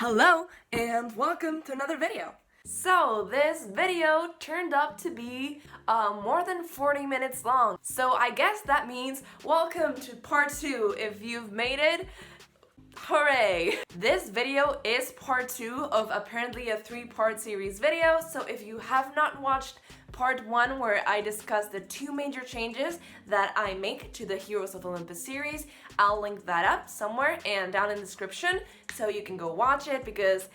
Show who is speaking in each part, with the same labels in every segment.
Speaker 1: Hello and welcome to another video. So this video turned up to be more than 40 minutes long. So I guess that means welcome to part 2 if you've made it. Hooray! This video is part 2 of apparently a 3-part series video, so if you have not watched part 1 where I discuss the 2 major changes that I make to the Heroes of Olympus series, I'll link that up somewhere and down in the description so you can go watch it because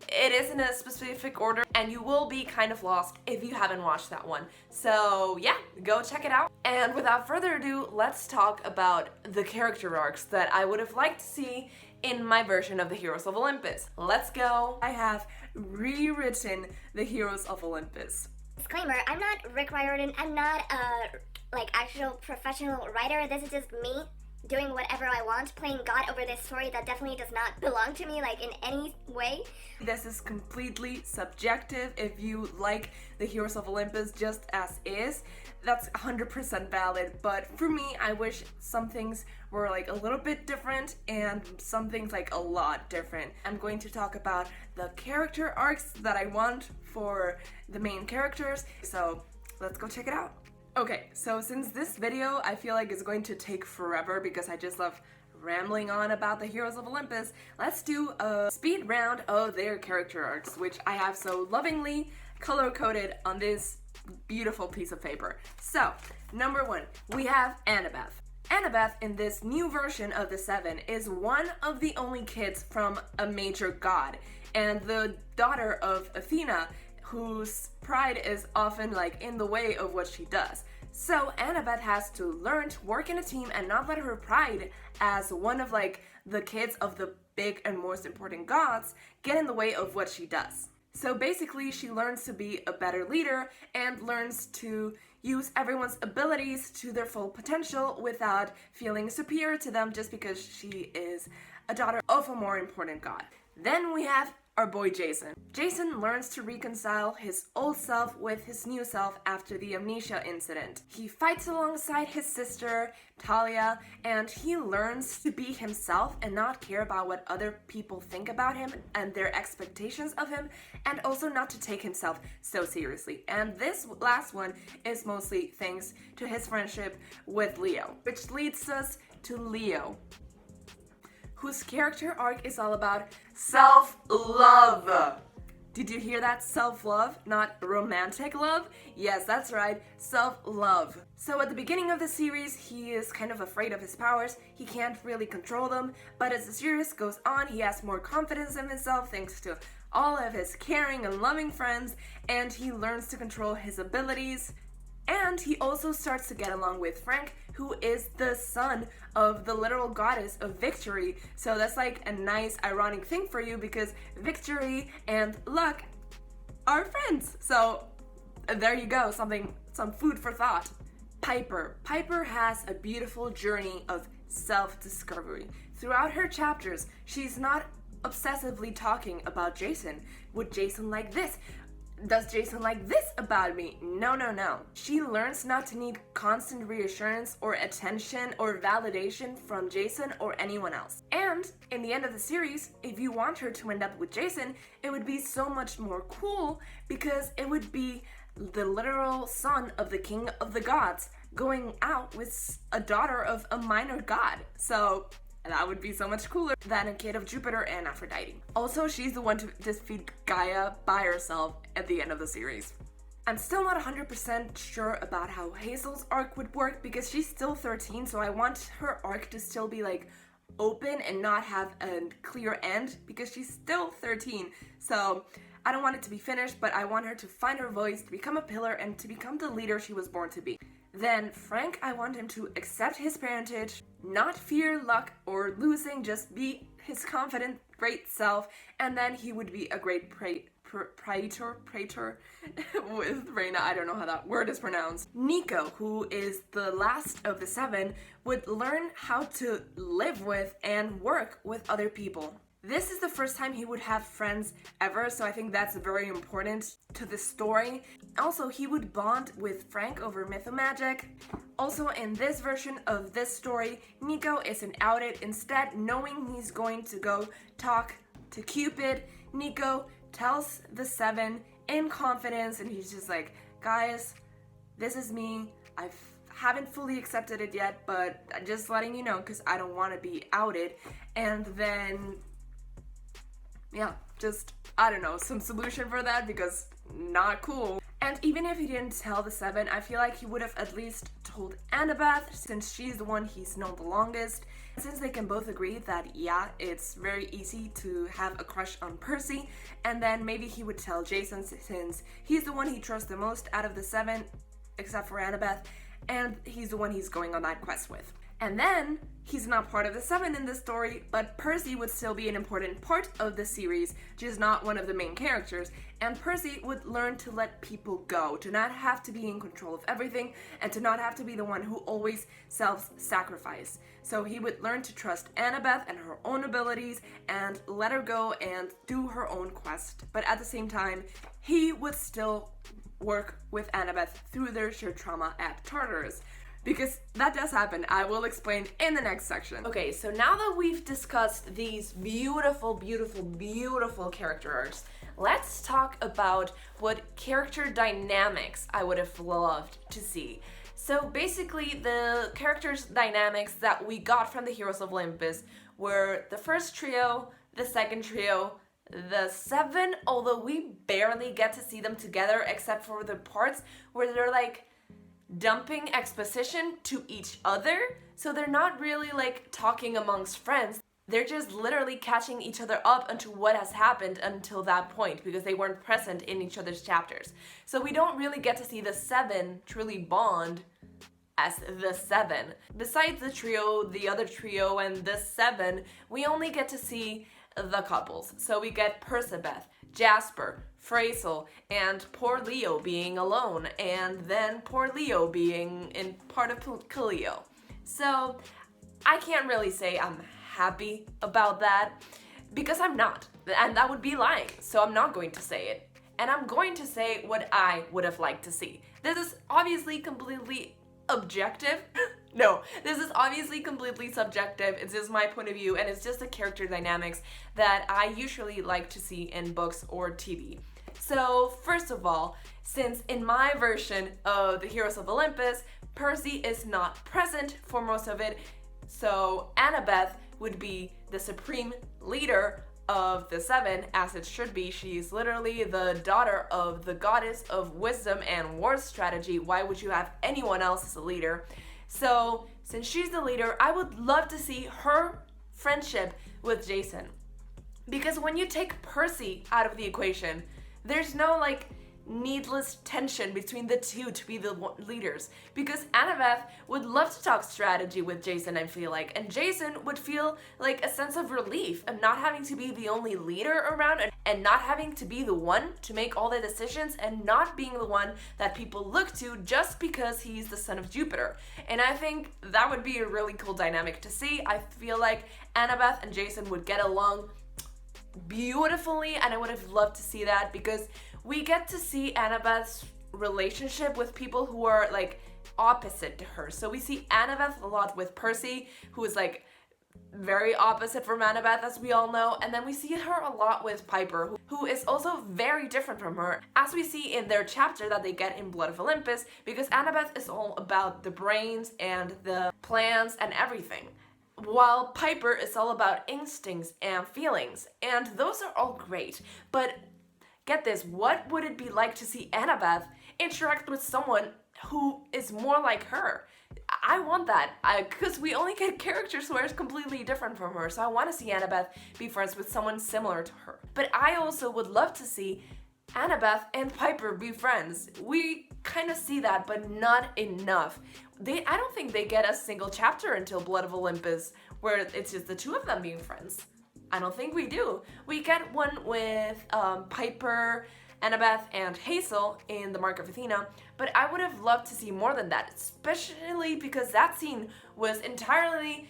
Speaker 1: it is in a specific order and you will be kind of lost if you haven't watched that one. So yeah, go check it out. And without further ado, let's talk about the character arcs that I would have liked to see in my version of the Heroes of Olympus. Let's go! I have rewritten the Heroes of Olympus.
Speaker 2: Disclaimer, I'm not Rick Riordan. I'm not a actual professional writer. This is just me doing whatever I want, playing God over this story that definitely does not belong to me in any way.
Speaker 1: This is completely subjective. If you like the Heroes of Olympus just as is, that's 100% valid, but for me, I wish some things were a little bit different and some things a lot different. I'm going to talk about the character arcs that I want for the main characters, so let's go check it out. Okay, so since this video I feel like is going to take forever because I just love rambling on about the Heroes of Olympus, let's do a speed round of their character arcs, which I have so lovingly color-coded on this beautiful piece of paper. So, number 1, we have Annabeth. Annabeth in this new version of the 7 is one of the only kids from a major god, and the daughter of Athena, whose pride is often in the way of what she does. So Annabeth has to learn to work in a team and not let her pride as one of the kids of the big and most important gods get in the way of what she does. So basically she learns to be a better leader and learns to use everyone's abilities to their full potential without feeling superior to them just because she is a daughter of a more important god. Then we have our boy Jason. Jason learns to reconcile his old self with his new self after the amnesia incident. He fights alongside his sister, Talia, and he learns to be himself and not care about what other people think about him and their expectations of him, and also not to take himself so seriously. And this last one is mostly thanks to his friendship with Leo, which leads us to Leo, whose character arc is all about self-love. Did you hear that? Self-love, not romantic love? Yes, that's right, self-love. So at the beginning of the series, he is kind of afraid of his powers. He can't really control them, but as the series goes on, he has more confidence in himself thanks to all of his caring and loving friends, and he learns to control his abilities. And he also starts to get along with Frank, who is the son of the literal goddess of victory. So that's a nice ironic thing for you because victory and luck are friends. So there you go, some food for thought. Piper. Piper has a beautiful journey of self-discovery. Throughout her chapters, she's not obsessively talking about Jason. Would Jason like this? Does Jason like this about me? No, no, no. She learns not to need constant reassurance or attention or validation from Jason or anyone else. And in the end of the series, if you want her to end up with Jason, it would be so much more cool because it would be the literal son of the king of the gods going out with a daughter of a minor god. So that would be so much cooler than a kid of Jupiter and Aphrodite. Also, she's the one to defeat Gaia by herself at the end of the series. I'm still not 100% sure about how Hazel's arc would work because she's still 13, so I want her arc to still be open and not have a clear end because she's still 13. So I don't want it to be finished, but I want her to find her voice, to become a pillar, and to become the leader she was born to be. Then Frank, I want him to accept his parentage, not fear luck or losing, just be his confident, great self, and then he would be a great praetor with Reina. I don't know how that word is pronounced. Nico, who is the last of the 7, would learn how to live with and work with other people. This is the first time he would have friends ever, so I think that's very important to the story. Also, he would bond with Frank over mythomagic. Also, in this version of this story, Nico isn't outed, instead knowing he's going to go talk to Cupid, Nico tells the 7 in confidence, and he's just like, guys, this is me. I haven't fully accepted it yet, but I'm just letting you know because I don't want to be outed. And then, yeah, just, I don't know, some solution for that because not cool. And even if he didn't tell the 7, I feel like he would have at least told Annabeth, since she's the one he's known the longest. Since they can both agree that, yeah, it's very easy to have a crush on Percy, and then maybe he would tell Jason since he's the one he trusts the most out of the 7, except for Annabeth, and he's the one he's going on that quest with. And then, he's not part of the 7 in this story, but Percy would still be an important part of the series, just not one of the main characters. And Percy would learn to let people go, to not have to be in control of everything, and to not have to be the one who always self-sacrifice. So he would learn to trust Annabeth and her own abilities, and let her go and do her own quest. But at the same time, he would still work with Annabeth through their shared trauma at Tartarus. Because that does happen. I will explain in the next section. Okay, so now that we've discussed these beautiful, beautiful, beautiful character arcs, let's talk about what character dynamics I would have loved to see. So basically, the characters dynamics that we got from the Heroes of Olympus were the first trio, the second trio, the 7, although we barely get to see them together except for the parts where they're like dumping exposition to each other, so they're not really like talking amongst friends. They're just literally catching each other up onto what has happened until that point because they weren't present in each other's chapters. So we don't really get to see the 7 truly bond as the 7. Besides the trio, the other trio, and the 7, we only get to see the couples. So we get Persebeth, Jasper, Frazel, and poor Leo being alone, and then poor Leo being in part of Cleo. So I can't really say I'm happy about that because I'm not, and that would be lying, so I'm not going to say it. And I'm going to say what I would have liked to see. This is obviously completely objective. No, this is obviously completely subjective. It's just my point of view, and it's just the character dynamics that I usually like to see in books or TV. So, first of all, since in my version of the Heroes of Olympus, Percy is not present for most of it, so Annabeth would be the supreme leader of the 7, as it should be. She's literally the daughter of the goddess of wisdom and war strategy. Why would you have anyone else as a leader? So, since she's the leader, I would love to see her friendship with Jason. Because when you take Percy out of the equation, there's no like needless tension between the two to be the leaders, because Annabeth would love to talk strategy with Jason, I feel like, and Jason would feel like a sense of relief of not having to be the only leader around and not having to be the one to make all the decisions and not being the one that people look to just because he's the son of Jupiter. And I think that would be a really cool dynamic to see. I feel like Annabeth and Jason would get along beautifully, and I would have loved to see that because we get to see Annabeth's relationship with people who are like opposite to her. So we see Annabeth a lot with Percy, who is like very opposite from Annabeth, as we all know, and then we see her a lot with Piper, who is also very different from her, as we see in their chapter that they get in Blood of Olympus, because Annabeth is all about the brains and the plans and everything, while Piper is all about instincts and feelings, and those are all great. But get this, what would it be like to see Annabeth interact with someone who is more like her? I want that, because we only get characters who are completely different from her, so I want to see Annabeth be friends with someone similar to her. But I also would love to see Annabeth and Piper be friends. We kind of see that, but not enough. I don't think they get a single chapter until Blood of Olympus where it's just the two of them being friends. I don't think we do. We get one with Piper, Annabeth, and Hazel in the Mark of Athena, but I would have loved to see more than that, especially because that scene was entirely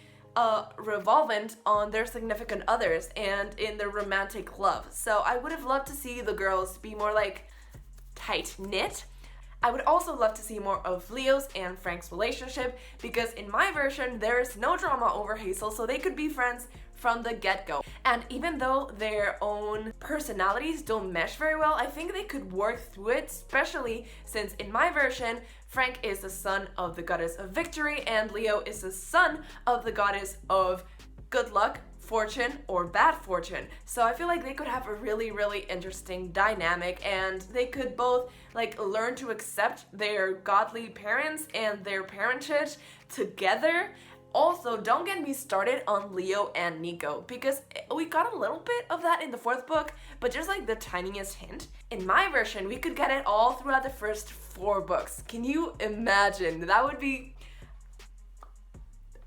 Speaker 1: revolvent on their significant others and in their romantic love. So I would have loved to see the girls be more like tight-knit. I would also love to see more of Leo's and Frank's relationship, because in my version, there's no drama over Hazel, so they could be friends from the get-go. And even though their own personalities don't mesh very well, I think they could work through it, especially since in my version, Frank is the son of the goddess of victory and Leo is the son of the goddess of good luck, fortune, or bad fortune. So I feel like they could have a really, really interesting dynamic, and they could both like learn to accept their godly parents and their parentage together. Also, don't get me started on Leo and Nico, because we got a little bit of that in the 4th book, but just like the tiniest hint. In my version, we could get it all throughout the first 4 books. Can you imagine? That would be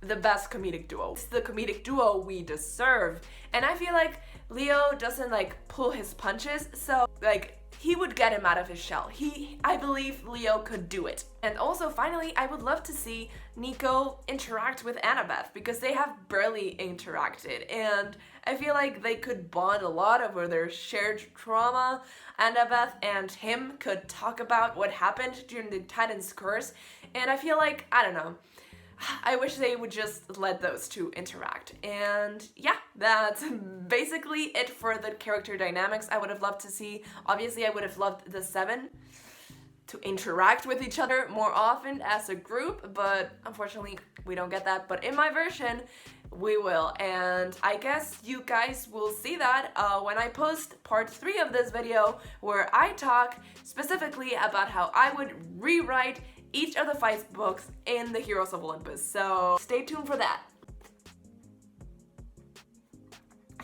Speaker 1: the best comedic duo. It's the comedic duo we deserve. And I feel like Leo doesn't like pull his punches, so like he would get him out of his shell. I believe Leo could do it. And also finally, I would love to see Nico interact with Annabeth, because they have barely interacted and I feel like they could bond a lot over their shared trauma. Annabeth and him could talk about what happened during the Titan's Curse, and I feel like, I don't know, I wish they would just let those two interact. And yeah, that's basically it for the character dynamics I would have loved to see. Obviously, I would have loved the 7 to interact with each other more often as a group, but unfortunately we don't get that. But in my version, we will, and I guess you guys will see that when I post part 3 of this video, where I talk specifically about how I would rewrite each of the 5 books in the Heroes of Olympus, so stay tuned for that.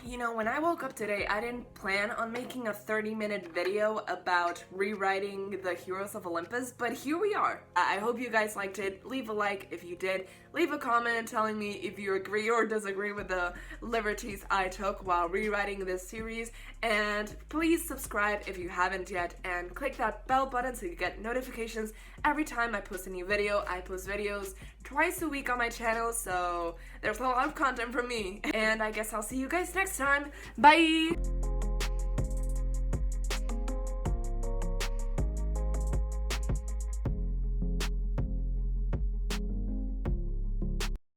Speaker 1: You know, when I woke up today, I didn't plan on making a 30-minute video about rewriting the Heroes of Olympus, but here we are. I hope you guys liked it. Leave a like if you did. Leave a comment telling me if you agree or disagree with the liberties I took while rewriting this series. And please subscribe if you haven't yet, and click that bell button so you get notifications every time I post a new video. I post videos twice a week on my channel, so there's a lot of content from me. And I guess I'll see you guys next time. Bye!